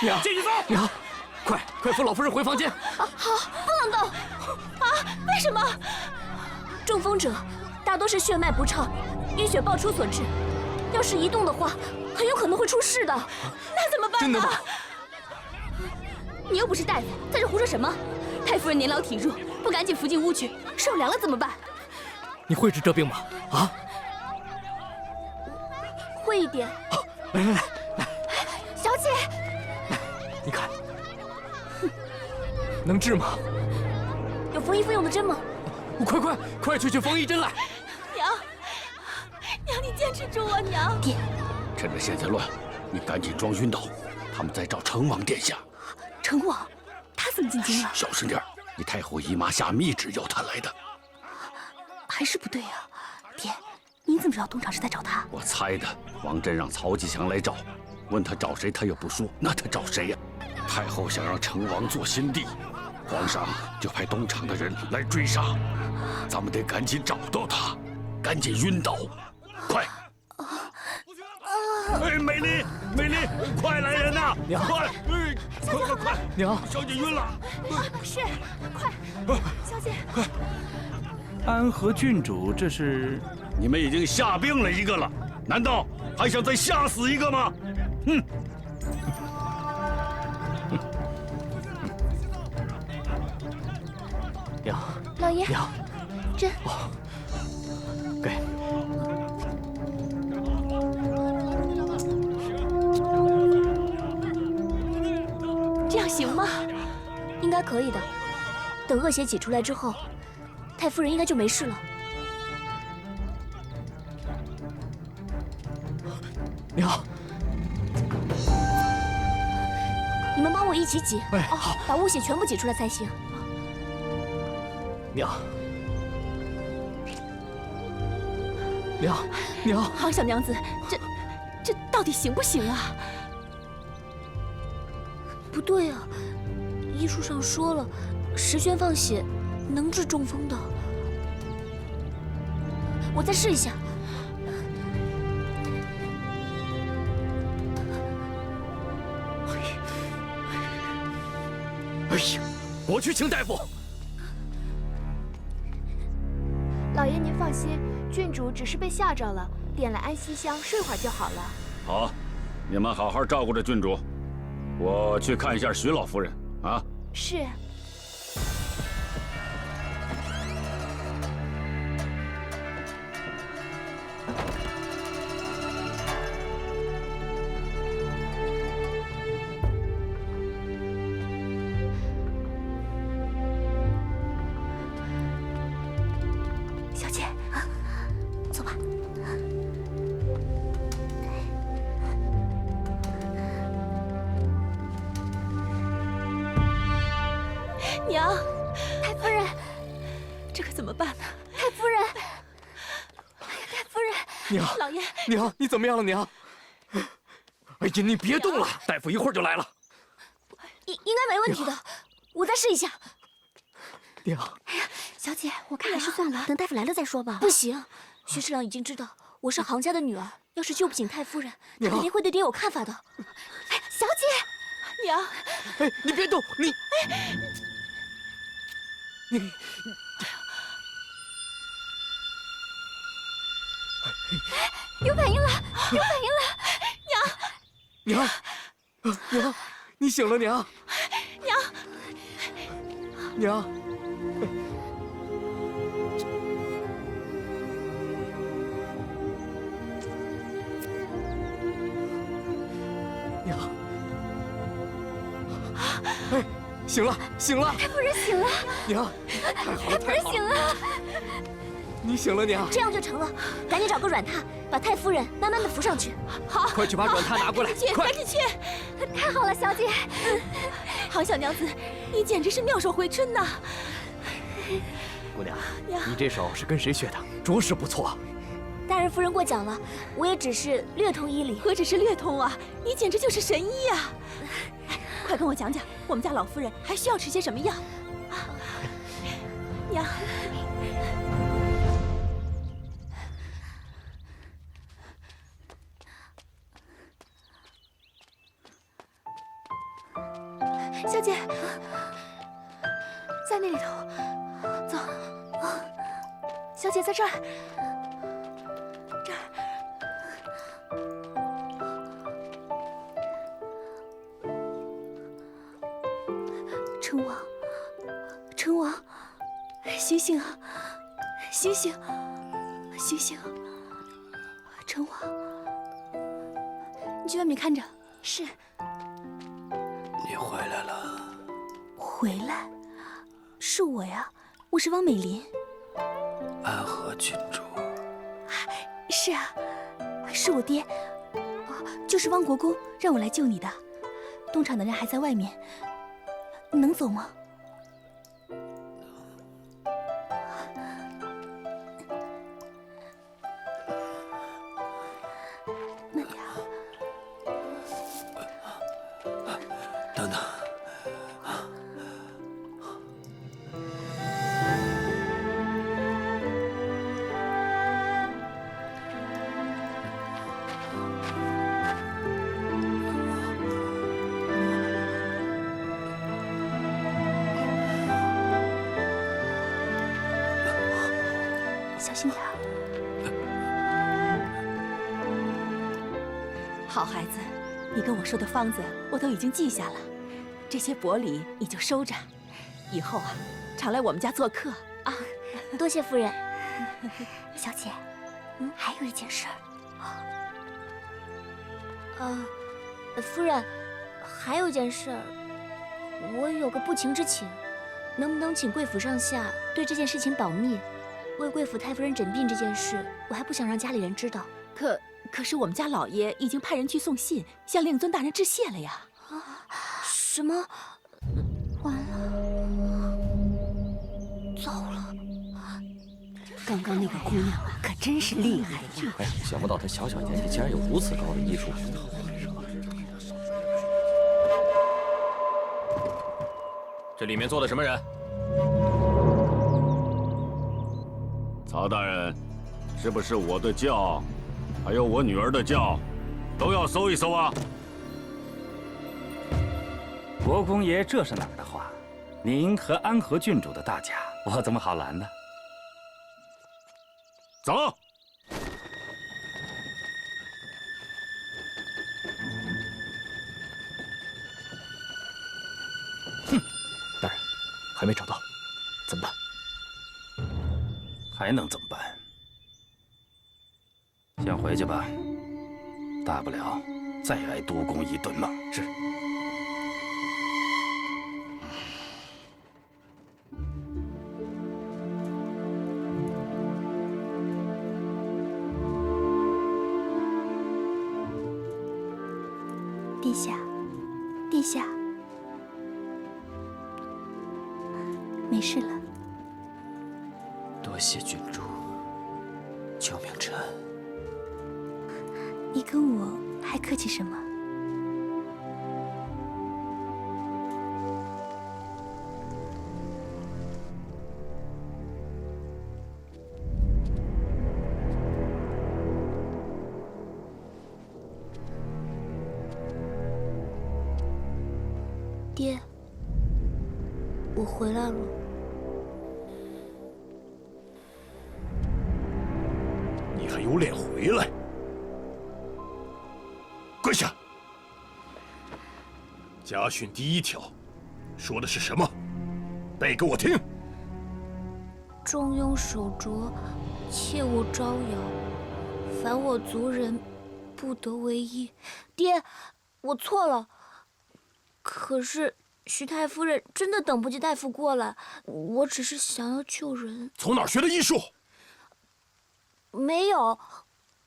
娘，进去走。娘，快扶老夫人回房间。好，不能动。为什么？中风者大多是血脉不畅、淤血爆出所致，要是一动的话，很有可能会出事的。那怎么办呢？真的吗？你又不是大夫，在这胡说什么？太夫人年老体弱，不赶紧扶进屋去，受凉了怎么办？你会治这病吗？啊？会一点。来，小姐，你看，能治吗？有缝衣服用的针吗？快去缝衣针来！娘，你坚持住啊，娘！爹，趁着现在乱，你赶紧装晕倒，他们在找成王殿下。成王，他怎么进京了？小声点，你太后姨妈下密旨要他来的。还是不对啊，爹，您怎么知道东厂是在找他？我猜的。王振让曹吉祥来找，问他找谁，他又不说，那他找谁呀？太后想让成王做新帝，皇上就派东厂的人来追杀，咱们得赶紧找到他，赶紧晕倒，快！哎，美丽，快来人呐！娘，快！快！娘，小姐晕了。是，快，小姐，快！安和郡主，这是？你们已经下病了一个了，难道还想再吓死一个吗？哼！娘，老爷，娘，针。给。这样行吗？应该可以的。等恶血挤出来之后，太夫人应该就没事了。娘，你们帮我一起挤，好，把污血全部挤出来才行。娘，好，小娘子，这到底行不行啊？不对啊，医书上说了，十宣放血能治中风的。我再试一下。哎呀，我去请大夫。老爷您放心，郡主只是被吓着了，点了安息香，睡会儿就好了。好，你们好好照顾着郡主，我去看一下徐老夫人啊。是。小姐，走吧。娘，太夫人，这可怎么办呢？太夫人，太夫人，娘，老爷，娘，你怎么样了，娘？哎呀，你别动了，大夫一会儿就来了。应该没问题的，我再试一下。娘，哎呀，小姐，我看还是算了，等大夫来了再说吧。不行，徐侍郎已经知道我是行家的女儿，要是救不醒太夫人，他肯定会对爹有看法的。哎，小姐，娘，哎，你别动，你有反应了，有反应了，娘，你醒了，娘，娘。娘，哎，醒了，太夫人醒了，娘，太好了，太夫人醒了，你醒了，娘，这样就成了，赶紧找个软榻，把太夫人慢慢的扶上去。好，快去把软榻拿过来，快，赶紧去！太好了，小姐，好小娘子，你简直是妙手回春呐！姑娘，你这手是跟谁学的？着实不错。大人夫人过奖了，我也只是略通医理。何止是略通啊，你简直就是神医啊！快跟我讲讲，我们家老夫人还需要吃些什么药？娘，小姐，在那里头，走。小姐在这儿，这儿。成王，成王，醒醒啊！醒醒，醒醒！成王，你去外面看着。是。你回来了。回来？是我呀，我是汪美林。安和郡主。是啊，是我爹，就是汪国公让我来救你的。东厂的人还在外面，你能走吗？慢点。等等。小心点。好孩子，你跟我说的方子我都已经记下了，这些薄礼你就收着，以后啊，常来我们家做客啊。多谢夫人。小姐，还有一件事儿。夫人，还有一件事儿，我有个不情之请，能不能请贵府上下对这件事情保密？为贵府太夫人诊病这件事，我还不想让家里人知道。可是我们家老爷已经派人去送信，向令尊大人致谢了呀。什么？完了，糟了！刚刚那个姑娘啊，可真是厉害呀！哎，想不到她小小年纪竟然有如此高的医术。这里面坐的什么人？曹大人，是不是我的轿，还有我女儿的轿，都要搜一搜啊？国公爷，这是哪儿的话？您和安和郡主的大家，我怎么好拦呢？走。大人，还没找到，怎么办？还能怎么办？先回去吧，大不了再挨督公一顿骂。是。殿下，殿下，没事了。多谢郡主救命之恩。你跟我还客气什么？爹，我回来了。你还有脸回来？跪下！家训第1条，说的是什么？背给我听。中庸守拙，切勿招摇，凡我族人，不得为异。爹，我错了。可是徐太夫人真的等不及大夫过来，我只是想要救人。从哪儿学的医术？没有，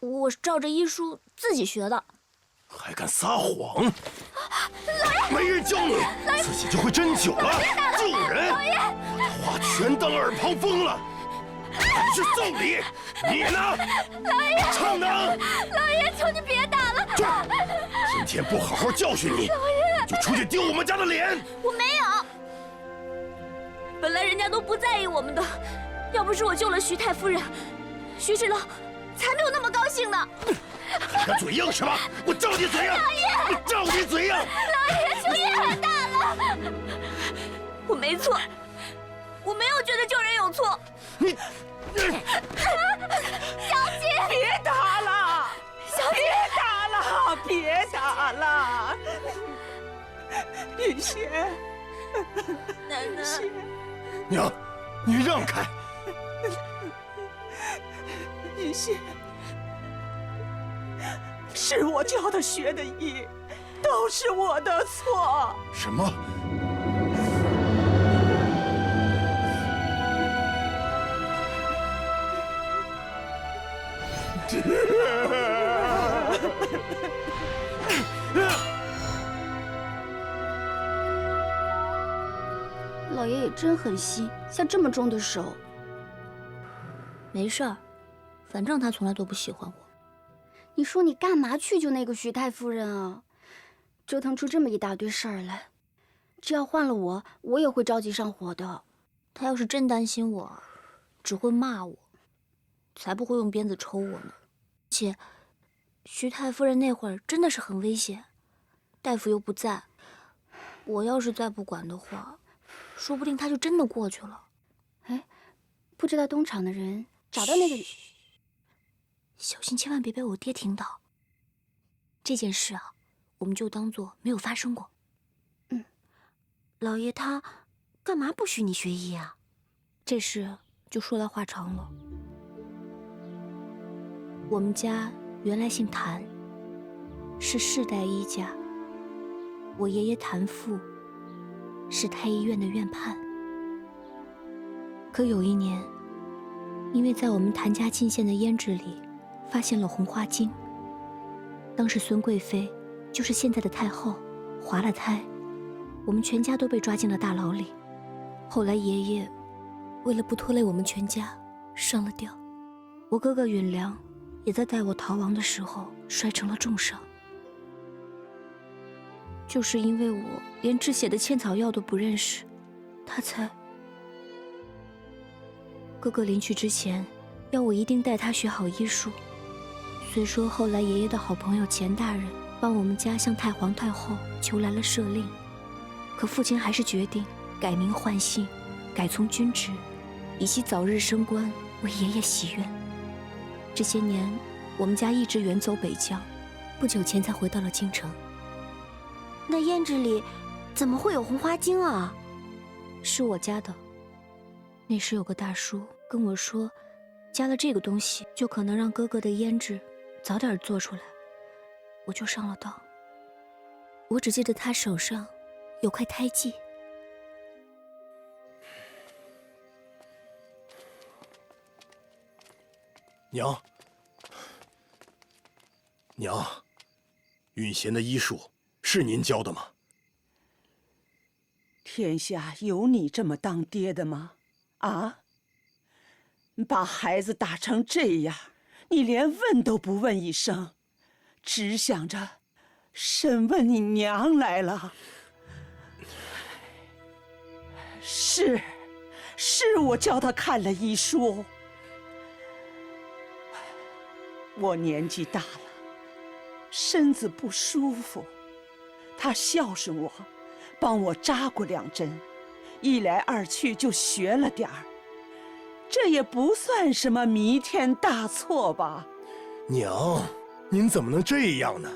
我是照着医书自己学的。还敢撒谎！没人教你，自己就会针灸了。救人，我的话全当耳旁风了。你是送礼，你呢？老爷，逞能！老爷，求你别打了！今天不好好教训你，就出去丢我们家的脸！我没有，本来人家都不在意我们的，要不是我救了徐太夫人，徐芷郎才没有那么高兴呢。还敢嘴硬是吧？我照你嘴硬！老爷，我照你嘴硬！老爷，求你别打！没错，我没有觉得救人有错。你，小姐，别打了！小姐，别打了！别打了！云仙，奶奶，娘，你让开！云仙，是我教他学的艺，都是我的错。什么？老爷也真狠心，下这么重的手。没事儿，反正他从来都不喜欢我。你说你干嘛去救那个徐太夫人啊？折腾出这么一大堆事儿来，只要换了我，我也会着急上火的。他要是真担心我，只会骂我，才不会用鞭子抽我呢。而且，徐太夫人那会儿真的是很危险，大夫又不在，我要是再不管的话，说不定他就真的过去了。哎，不知道东厂的人找到那个……小心，千万别被我爹听到。这件事啊，我们就当做没有发生过。老爷他干嘛不许你学医啊？这事就说来话长了。我们家原来姓谭，是世代医家。我爷爷谭父是太医院的院判。可有一年，因为在我们谭家沁县的胭脂里发现了红花精，当时孙贵妃就是现在的太后滑了胎，我们全家都被抓进了大牢里。后来爷爷为了不拖累我们全家，上了吊。我哥哥允良也在带我逃亡的时候摔成了重伤。就是因为我连止血的茜草药都不认识，他才……哥哥临去之前，要我一定带他学好医术。虽说后来爷爷的好朋友钱大人帮我们家向太皇太后求来了赦令，可父亲还是决定改名换姓，改从军职，以期早日升官，为爷爷祈愿。这些年，我们家一直远走北疆，不久前才回到了京城。那胭脂里怎么会有红花精啊？是我家的。那时有个大叔跟我说，加了这个东西就可能让哥哥的胭脂早点做出来，我就上了当。我只记得他手上有块胎记。娘，娘，允贤的医术是您教的吗？天下有你这么当爹的吗？啊！把孩子打成这样，你连问都不问一声，只想着审问你娘来了。是我教他看了医书。我年纪大了，身子不舒服，他孝顺我，帮我扎过2针，一来二去就学了点儿，这也不算什么弥天大错吧？娘，您怎么能这样呢？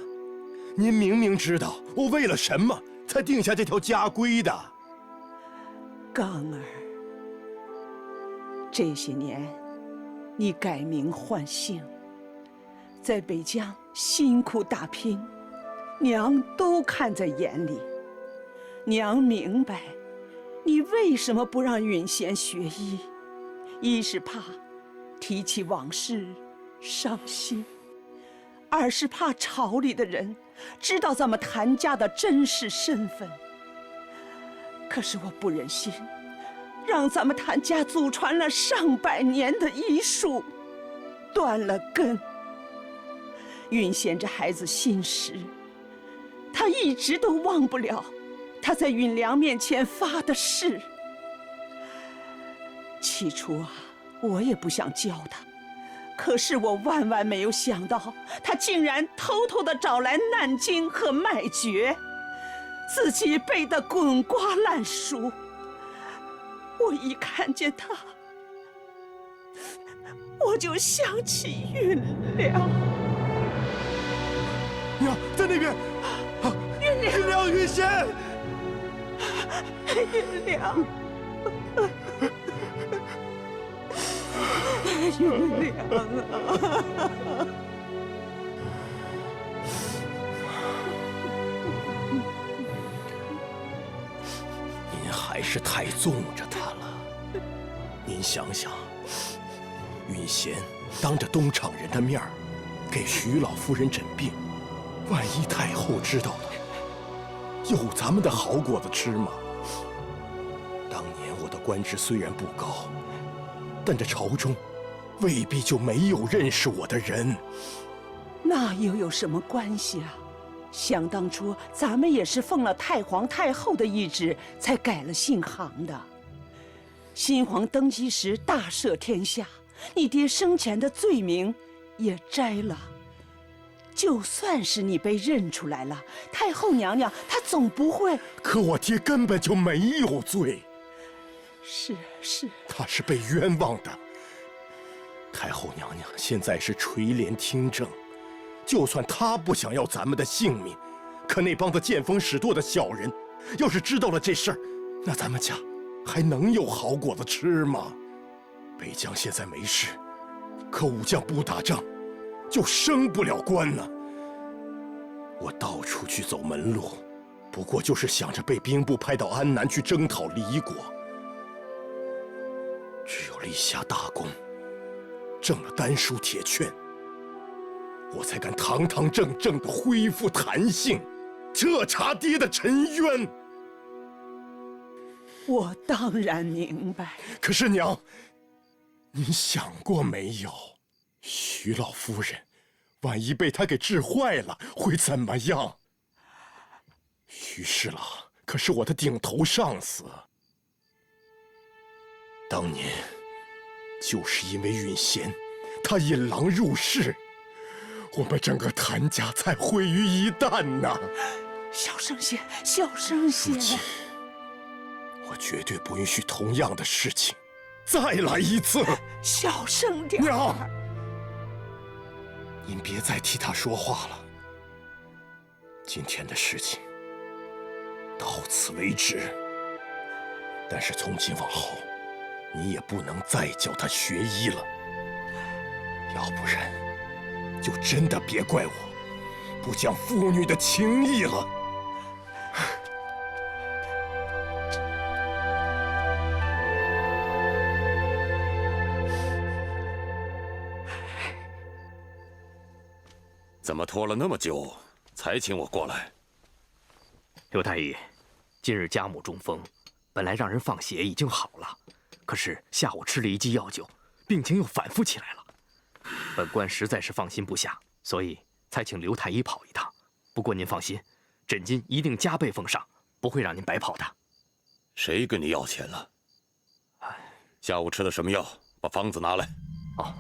您明明知道我为了什么才定下这条家规的。刚儿，这些年你改名换姓，在北疆辛苦打拼，娘都看在眼里。娘明白，你为什么不让允贤学医，一是怕提起往事伤心，二是怕朝里的人知道咱们谭家的真实身份。可是我不忍心让咱们谭家祖传了上百年的医术断了根。允贤这孩子心实，他一直都忘不了他在允良面前发的誓。起初啊，我也不想教他，可是我万万没有想到，他竟然偷偷地找来难经和脉诀，自己背得滚瓜烂熟，我一看见他，我就想起运良。娘，在那边。运良，运贤。运良，运良啊！您还是太纵着他了。您想想，允贤当着东厂人的面儿给徐老夫人诊病，万一太后知道了，有咱们的好果子吃吗？当年我的官职虽然不高，但这朝中未必就没有认识我的人。那又有什么关系啊？想当初咱们也是奉了太皇太后的懿旨才改了姓杭的。新皇登基时大赦天下，你爹生前的罪名也摘了。就算是你被认出来了，太后娘娘她总不会……可我爹根本就没有罪。是，他是被冤枉的。太后娘娘现在是垂帘听政，就算她不想要咱们的性命，可那帮子见风使舵的小人，要是知道了这事儿，那咱们家还能有好果子吃吗？北疆现在没事，可武将不打仗，就升不了官呢。我到处去走门路，不过就是想着被兵部派到安南去征讨离国。只有立下大功，挣了丹书铁券，我才敢堂堂正正地恢复弹性，彻查爹的沉冤。我当然明白。可是娘，您想过没有，徐老夫人万一被他给治坏了，会怎么样？徐侍郎可是我的顶头上司，当年就是因为允贤他引狼入室，我们整个谭家才毁于一旦呐！小声些，小声些。父亲，我绝对不允许同样的事情再来一次。小声点。娘，您别再替他说话了。今天的事情到此为止，但是从今往后，你也不能再叫他学医了，要不然就真的别怪我不讲父女的情义了。怎么拖了那么久才请我过来？刘太医，今日家母中风，本来让人放血已经好了，可是下午吃了一剂药酒，病情又反复起来了。本官实在是放心不下，所以才请刘太医跑一趟。不过您放心，诊金一定加倍奉上，不会让您白跑的。谁跟你要钱了？下午吃的什么药？把方子拿来。哦。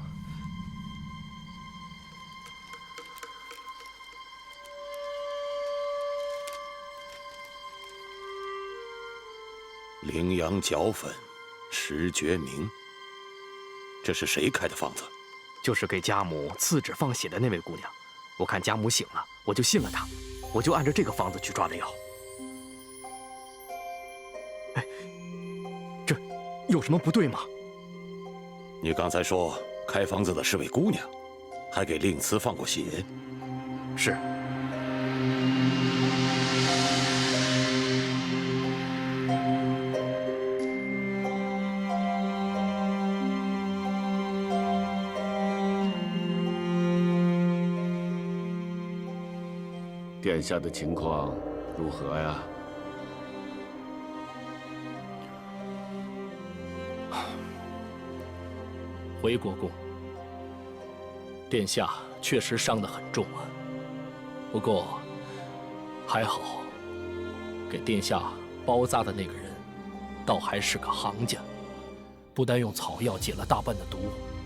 羚羊角粉，石决明。这是谁开的方子？就是给家母刺指放血的那位姑娘。我看家母醒了，我就信了她，我就按照这个方子去抓的药。哎，这有什么不对吗？你刚才说开方子的是位姑娘，还给令慈放过血。是。殿下的情况如何呀？回国公，殿下确实伤得很重啊。不过还好，给殿下包扎的那个人，倒还是个行家，不但用草药解了大半的毒，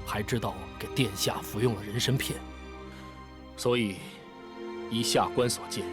还知道给殿下服用了人参片。所以，依下官所见，